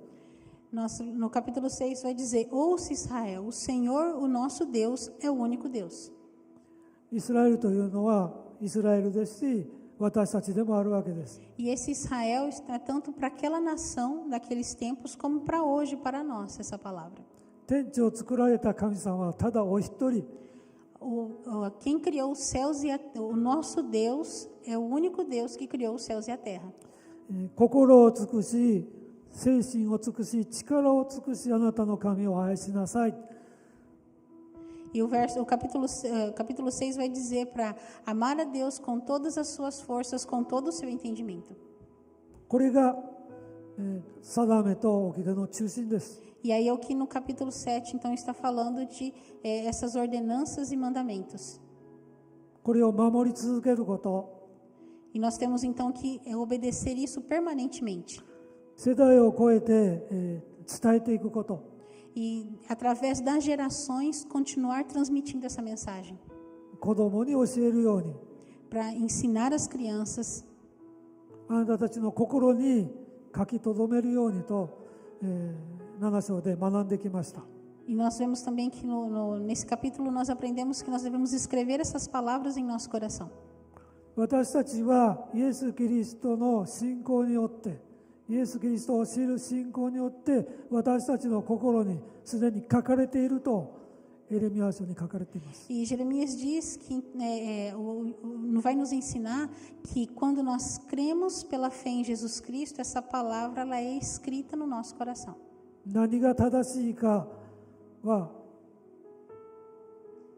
No capítulo 6 vai dizer: Ouça Israel, o Senhor, o nosso Deus, é o único Deus. イスラエルというのはイスラエルですし、私たちでもあるわけです。 E esse Israel está tanto para aquela nação daqueles tempos como para hoje, para nós, essa palavra. 天地を作られた神様はただお一人。 Quem criou os céus o nosso Deus é o único Deus que criou os céus e a terra. 心を尽くし、精神を尽くし、力を尽くし、あなたの神を愛しなさい。 E o capítulo 6 vai dizer para amar a Deus com todas as suas forças, com todo o seu entendimento. これが、定めと掟の中心です。 E aí é o que no capítulo 7, então, está falando de essas ordenanças e mandamentos. これを守り続けること、 E nós temos, então, que obedecer isso permanentemente. 世代を超えて、伝えていくこと。 E, através das gerações, continuar transmitindo essa mensagem. 子供に教えるように、 Para ensinar as crianças, あなたたちの心に書き留めるようにと、7章で学んできました。 E nós vemos também que nesse capítulo nós aprendemos que nós devemos escrever essas palavras em nosso coração. 私たちはイエス・キリストの信仰によって、イエス・キリストを知る信仰によって私たちの心にすでに書かれているとエレミヤ書に書かれています。 E Jeremias diz que vai nos ensinar que quando nós cremos pela fé em Jesus Cristo, essa palavra ela é escrita no nosso coração. 何が正しいかは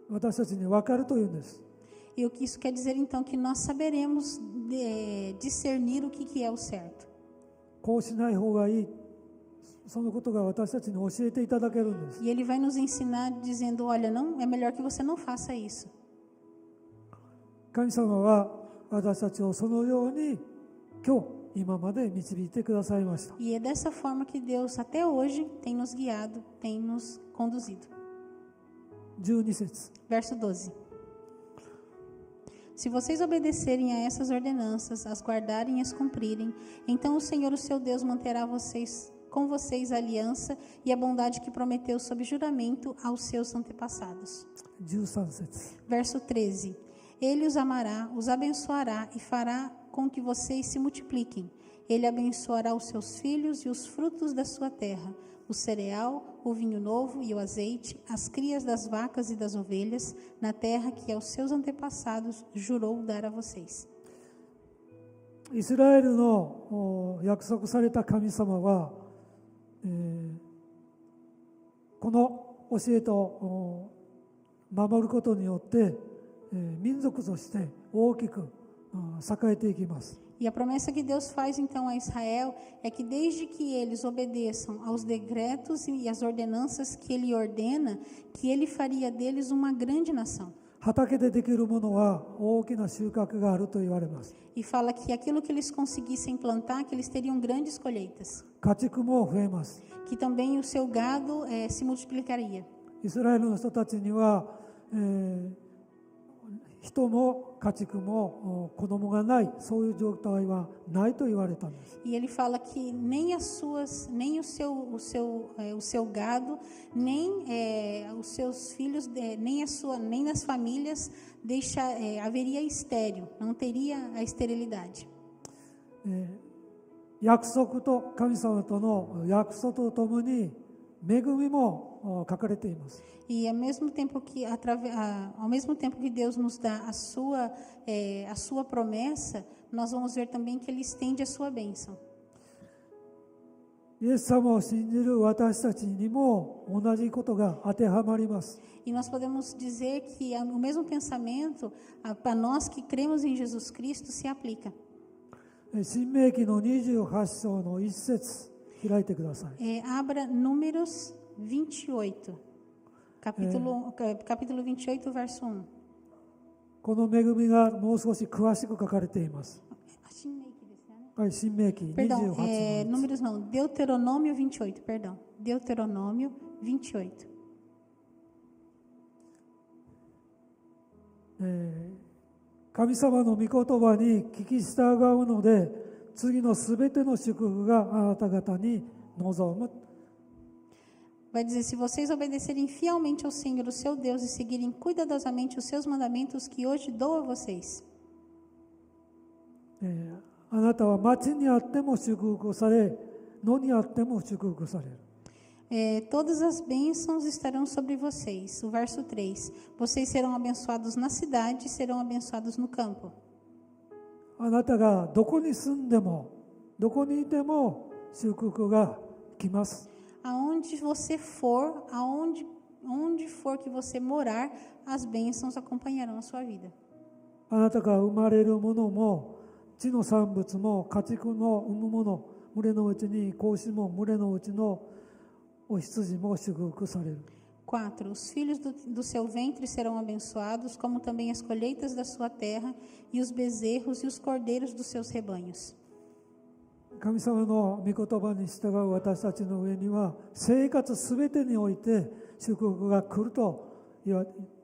私たちに分かるというんです。 E o que isso quer dizer então que nós saberemos discernir o que é o certo. こうしない方がいい、そのことが私たちに教えていただけるんです。 E ele vai nos ensinar dizendo, olha, não, é melhor que você não faça isso. 神様は私たちをそのように今まで導いてくださいました。 E é dessa forma que Deus até hoje tem nos guiado, tem nos conduzido. 12節 Verso 12. Se vocês obedecerem a essas ordenanças, as guardarem e as cumprirem, então o Senhor, o seu Deus, manterá vocês com vocês a aliança e a bondade que prometeu sob juramento aos seus antepassados. 13節 Verso 13. Ele os amará, os abençoará e fará com que vocês se multipliquem. Ele abençoará os seus filhos e os frutos da sua terra, o cereal, o vinho novo e o azeite, as crias das vacas e das ovelhas, na terra que aos seus antepassados jurou dar a vocês. イスラエルの約束された神様は、この教えと守ることによって、民族として大きく栄えていきます。 E a promessa que Deus faz então a Israel é que desde que eles obedeçam aos decretos e às ordenanças que ele ordena, que ele faria deles uma grande nação. 畑でできるものは大きな収穫があると言われます。 E fala que aquilo que eles conseguissem plantar, que eles teriam grandes colheitas. 家畜も増えます。 Que também o seu gado se multiplicaria. イスラエルの人たちには、人も家畜も子供がない、そういう状態はないと言われたんです。 E ele fala que nem o seu gado, nem os seus filhos, nem nas famílias haveria estéril, não teria a esterilidade. 約束と神様との約束とともに恵みも書かれています。 E ao mesmo tempo que Deus nos dá a sua promessa, nós vamos ver também que Ele estende a sua bênção. イエス様を信じる私たちにも同じことが当てはまります。 E nós podemos dizer que o mesmo pensamento para nós que cremos em Jesus Cristo se aplica. 新明記の28章の1節開いてください。 Abra Números 28, capítulo 28, verso 1. この恵みがもう少し詳しく書かれています。はい、新明記 Perdão, 28の1 Números não, Deuteronômio 28, perdão. Deuteronômio 28. 神様の御言葉に聞き従うので、次のすべての祝福があなた方に望む。 Vai dizer, se vocês obedecerem fielmente ao Senhor, o seu Deus, e seguirem cuidadosamente os seus mandamentos que hoje dou a vocês. あなたは町にあっても祝福され、野にあっても祝福される。 Todas as bênçãos estarão sobre vocês. O verso 3. Vocês serão abençoados na cidade e serão abençoados no campo. あなたがどこに住んでも、どこにいても祝福が来ます。 Aonde você for, onde for que você morar, as bênçãos acompanharão a sua vida. あなたが生まれるものも、地の産物も、家畜の産むもの、群れのうちに子牛も群れのうちのお羊も祝福される。 4. Os filhos do seu ventre serão abençoados, como também as colheitas da sua terra, e os bezerros e os cordeiros dos seus rebanhos. 神様の御言葉に従う私たちの上には、生活すべてにおいて祝福が来ると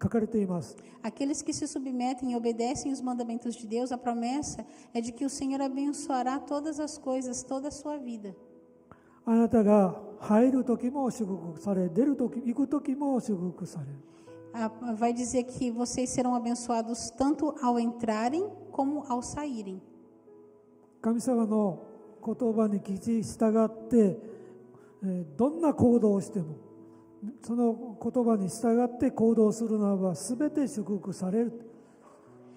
書かれています。 Aqueles que se submetem e obedecem os mandamentos de Deus, a promessa é de que o Senhor abençoará todas as coisas, toda a sua vida. あなたが入る時も祝福され、出る時、行く時も祝福される。 Vai dizer que vocês serão abençoados tanto ao entrarem como ao saírem. 神様の言葉に聞き従って、どんな行動をしても、その言葉に従って行動するならば全て祝福される。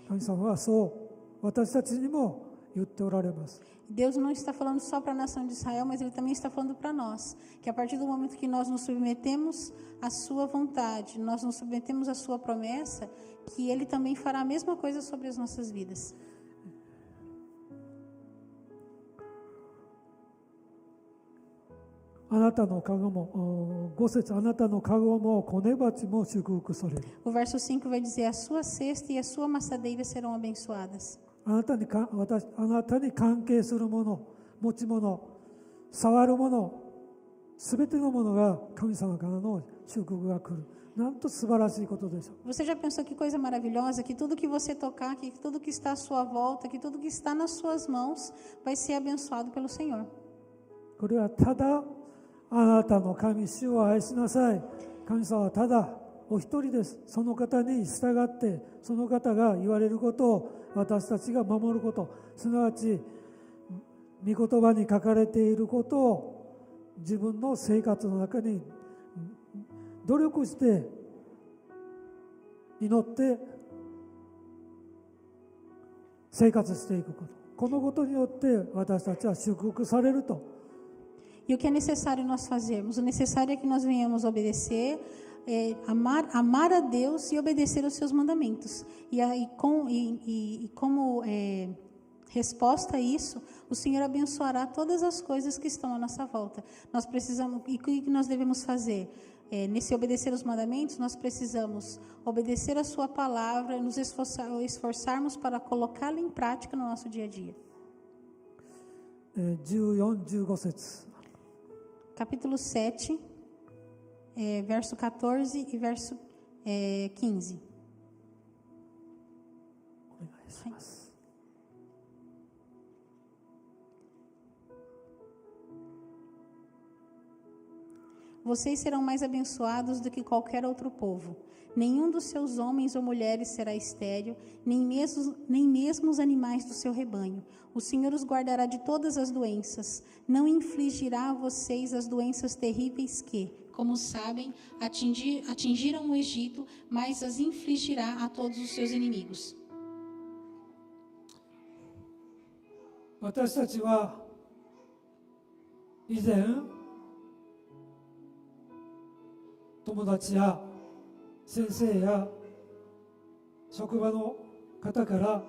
神様はそう私たちにも言っておられます。 Deus não está falando só para a nação de Israel, mas Ele também está falando para nós, que a partir do momento que nós nos submetemos à sua vontade, nós nos submetemos à sua promessa, que Ele também fará a mesma coisa sobre as nossas vidas. あなたの籠も、5節あなたの籠も子ネバチも祝福される。 O verso 5 vai dizer, a sua cesta e a sua amassadeira serão abençoadas. あなたに関係するもの、持ち物、触るもの、すべてのものが神様からの祝福が来る。なんと素晴らしいことでしょう。 Você já pensou que coisa maravilhosa, que tudo que você tocar, que tudo que está à sua volta, que tudo que está nas suas mãos vai ser abençoado pelo Senhor. これはただあなたの神主を愛しなさい。神様はただお一人です。その方に従って、その方が言われることを私たちが守ること、すなわち御言葉に書かれていることを自分の生活の中に努力して祈って生活していくこと、このことによって私たちは祝福されると。E o que é necessário nós fazermos? O necessário é que nós venhamos obedecer, amar a Deus e obedecer aos seus mandamentos. Como resposta a isso, o Senhor abençoará todas as coisas que estão à nossa volta. Nós precisamos, e o que nós devemos fazer? Nesse obedecer os mandamentos, nós precisamos obedecer a sua palavra, nos esforçarmos para colocá-la em prática no nosso dia a dia. 14、15節。Capítulo 7, verso 14 e verso 15. お願いします。Vocês serão mais abençoados do que qualquer outro povo. Nenhum dos seus homens ou mulheres será estéril, nem mesmo os animais do seu rebanho. O Senhor os guardará de todas as doenças. Não infligirá a vocês as doenças terríveis que, como sabem, atingiram o Egito, mas as infligirá a todos os seus inimigos. 私たちは以前友達や先生や職場の方から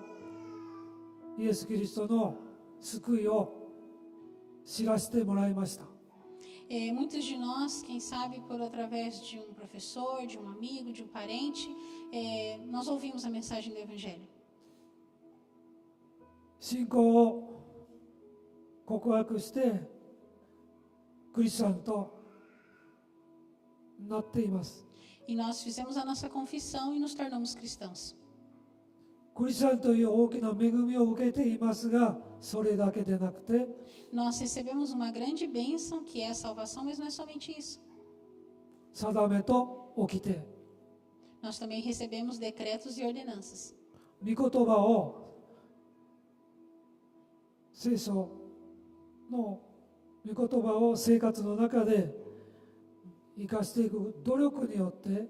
イエス・キリストの救いを知らせてもらいました。Muitos de nós, quem sabe através de um professor, de um amigo, de um parente, nós ouvimos a mensagem do Evangelho. 信仰を告白してクリスチャンとなっています。E nós fizemos a nossa confissão e nos tornamos cristãos. クリスチャンという大きな恵みを受けていますが、それだけでなくて、Nós recebemos uma grande bênção que é a salvação, mas não é somente isso. 定めと掟、Nós também recebemos decretos e ordenanças. 御言葉を聖書の御言葉を生活の中で生かしていく努力によって、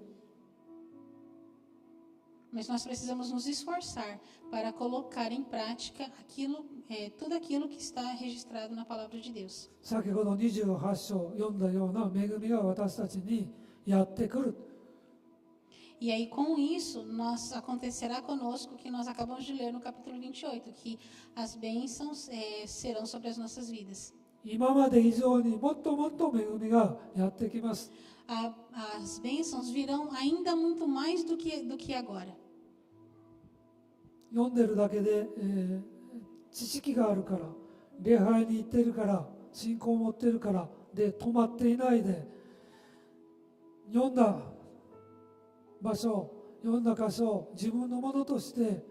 Mas nós precisamos nos esforçar para colocar em prática tudo aquilo que está registrado na palavra de Deus. 先ほど28章読んだような恵みが私たちにやってくる。 E aí, com isso, acontecerá conosco o que nós acabamos de ler no capítulo 28, que as bênçãos serão sobre as nossas vidas. 今まで以上にもっともっと恵みがやってきます。 As bênçãos virão ainda muito mais do que agora. 読んでるだけで、知識があるから、礼拝に行ってるから、信仰を持ってるからで止まっていないで、読んだ場所、読んだ箇所を自分のものとして、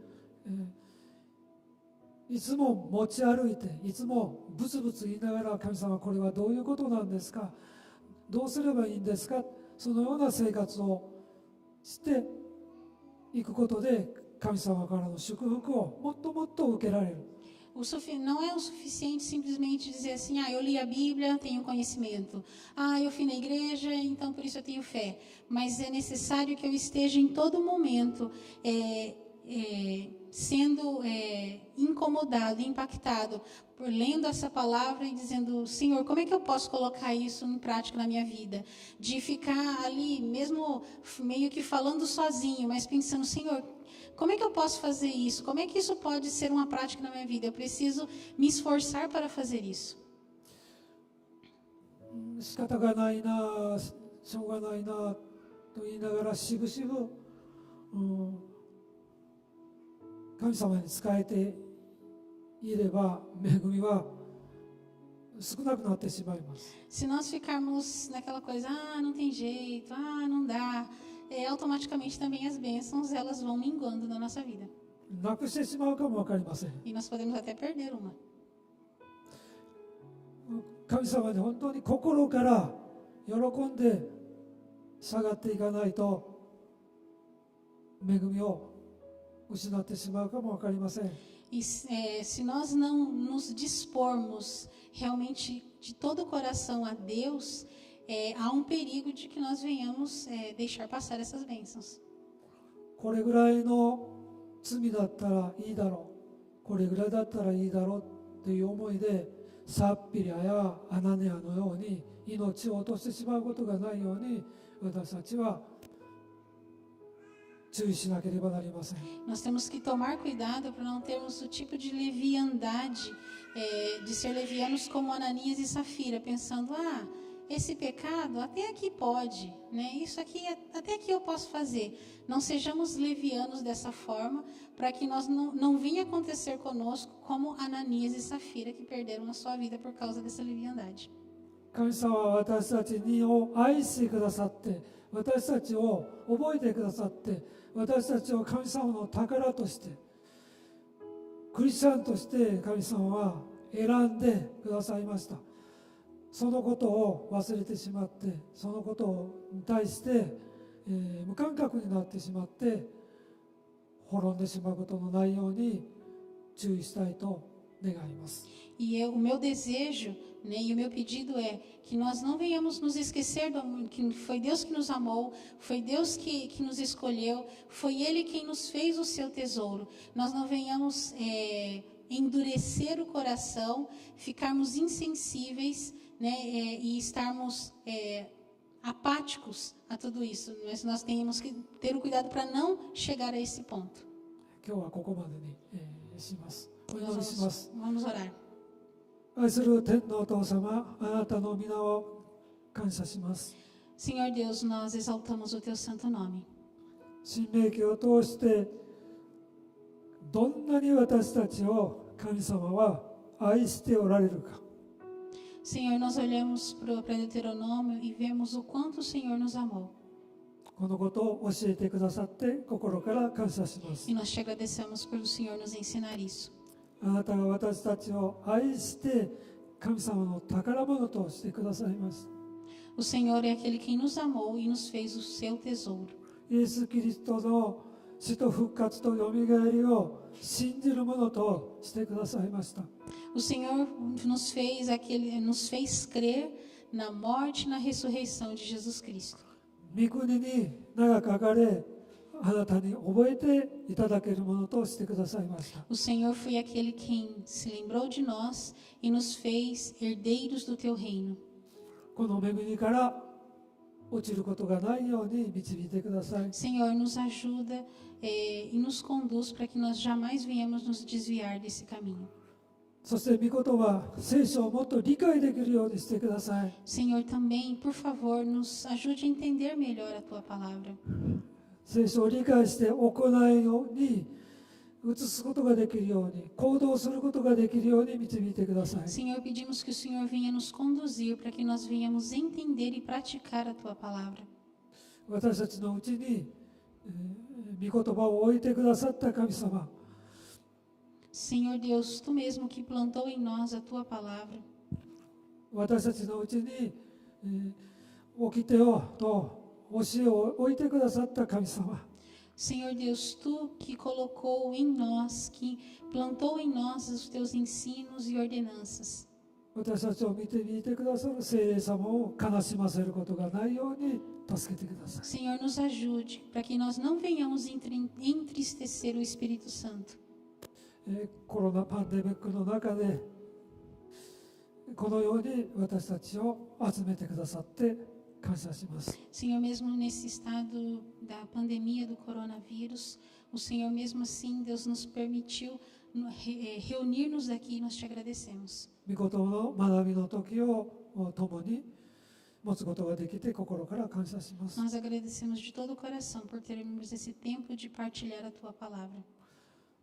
いつも持ち歩いて、いつもブツブツ言いながら、神様これはどういうことなんですか、どうすればいいんですか、そのような生活をしていくことで、神様からの祝福をもっともっと受けられる。Não é o suficiente simplesmente dizer assim, eu li a Bíblia, tenho conhecimento. Eu fui na igreja, então por isso eu tenho fé. Mas é necessário que eu esteja em todo momento sendo incomodado, impactado por lendo essa palavra e dizendo, Senhor, como é que eu posso colocar isso em prática na minha vida? De ficar ali, mesmo meio que falando sozinho, mas pensando, Senhor, como é que eu posso fazer isso? Como é que isso pode ser uma prática na minha vida? Eu preciso me esforçar para fazer isso. 仕方がないな、しょうがないなと言いながらしぶしぶ、神様に仕えていれば恵みは少なくなってしまいます。 Se nós ficarmos naquela coisa, não tem jeito, não dá, automaticamente também as bênçãos elas vão minguando na nossa vida. なくしてしまうかもわかりません。 E nós podemos até perder uma. 神様に本当に心から喜んで従っていかないと恵みを失ってしまうかも分かりません。 E se nós não nos dispormos realmente de todo o coração a Deus, há um perigo de que nós venhamos deixar passar essas bênçãos. これぐらいの罪だったらいいだろう、これぐらいだったらいいだろうという思いでサッピリアやアナニアのように命を落としてしまうことがないように私たちは注意しなければなりません。 Nós temos que tomar cuidado para não termos o tipo de leviandade, de ser levianos como Ananias e Safira, pensando, esse pecado até aqui pode, né? Isso aqui até aqui eu posso fazer. Não sejamos levianos dessa forma, para que nós não venha acontecer conosco como Ananias e Safira, que perderam a sua vida por causa dessa leviandade. 神様は私たちを愛してくださって、私たちを覚えてくださって、私たちを神様の宝として、クリスチャンとして神様は選んでくださいました。そのことを忘れてしまって、そのことに対して、無感覚になってしまって滅んでしまうことのないように注意したいと願います。 E o meu desejo, né, e o meu pedido é que nós não venhamos nos esquecer do amor, que foi Deus que nos amou, foi Deus que nos escolheu, foi Ele quem nos fez o seu tesouro. Nós não venhamos endurecer o coração, ficarmos insensíveis, né, e estarmos apáticos a tudo isso. Mas nós temos que ter o cuidado para não chegar a esse ponto. 今日はここまでに、します。お祈りします。 Vamos orar. 愛する天のお父様、あなたの皆を感謝します。 Senhor Deus, nós exaltamos o teu santo nome. 新明記を通してどんなに私たちを神様は愛しておられるか、 Senhor, nós olhamos para Deuteronômio e vemos o quanto o Senhor nos amou. このことを教えてくださって心から感謝します。 E nós te agradecemos pelo Senhor nos ensinar isso. あなたが私たちを愛して神様の宝物としてくださいます。 O Senhor é aquele quem nos amou e nos fez o seu tesouro. イエス・キリストの死と復活とよみがえりを信じるものとしてくださいました。 O Senhor nos fez crer na morte e na ressurreição de Jesus Cristo. 御国に名が書かれ、あなたに覚えていただけるものとしてくださいました。 O Senhor foi aquele quem se lembrou de nós e nos fez herdeiros do teu reino. この恵みから落ちることがないように導いてください。 Senhor, nos ajuda e nos conduz para que nós jamais venhamos nos desviar desse caminho. そして御言葉、聖書をもっと理解できるようにしてください。 Senhor, também, por favor, nos ajude a entender melhor a tua palavra. 聖書を理解して行いに移すことができるように、行動することができるように導いてください。 Senhor, pedimos que o Senhor venha nos conduzir para que nós venhamos entender e praticar a tua palavra. 私たちのうちに、御言葉を置いてくださった神様、 Senhor Deus, tu mesmo que plantou em nós a tua palavra. 私たちのうちに、掟をと教えを置いてくださった神様、 Senhor Deus, tu que colocou em nós, que plantou em nós os teus ensinos e ordenanças. 私たちを見てくださる聖霊様を悲しませることがないように助けてください。 Senhor, nos ajude para que nós não venhamos entristecer o Espírito Santo. コロナパンデミックの中でこのように私たちを集めてくださって感謝します。 Senhor, mesmo nesse estado da pandemia do coronavírus, o Senhor mesmo assim, Deus nos permitiu reunir-nos aqui e nós te agradecemos. 御言葉の学びの時を共に持つことができて心から感謝します。 Nós agradecemos de todo o coração por termos esse tempo de partilhar a tua palavra.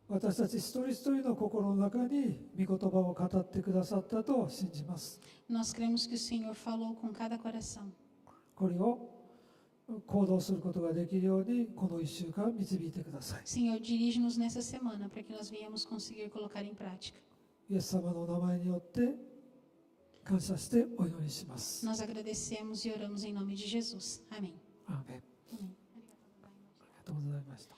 私たち一人一人の心の中に御言葉を語ってくださったと信じます。 Nós cremos que o Senhor falou com cada coração. これを行動することができるようにこの1週間導いてください。 Senhor, dirige-nos nessa semana para que nós venhamos conseguir colocar em prática. イエス様の名前によって感謝してお祈りします。 Nós agradecemos e oramos em nome de Jesus. Amém. アーメン。ありがとうございました。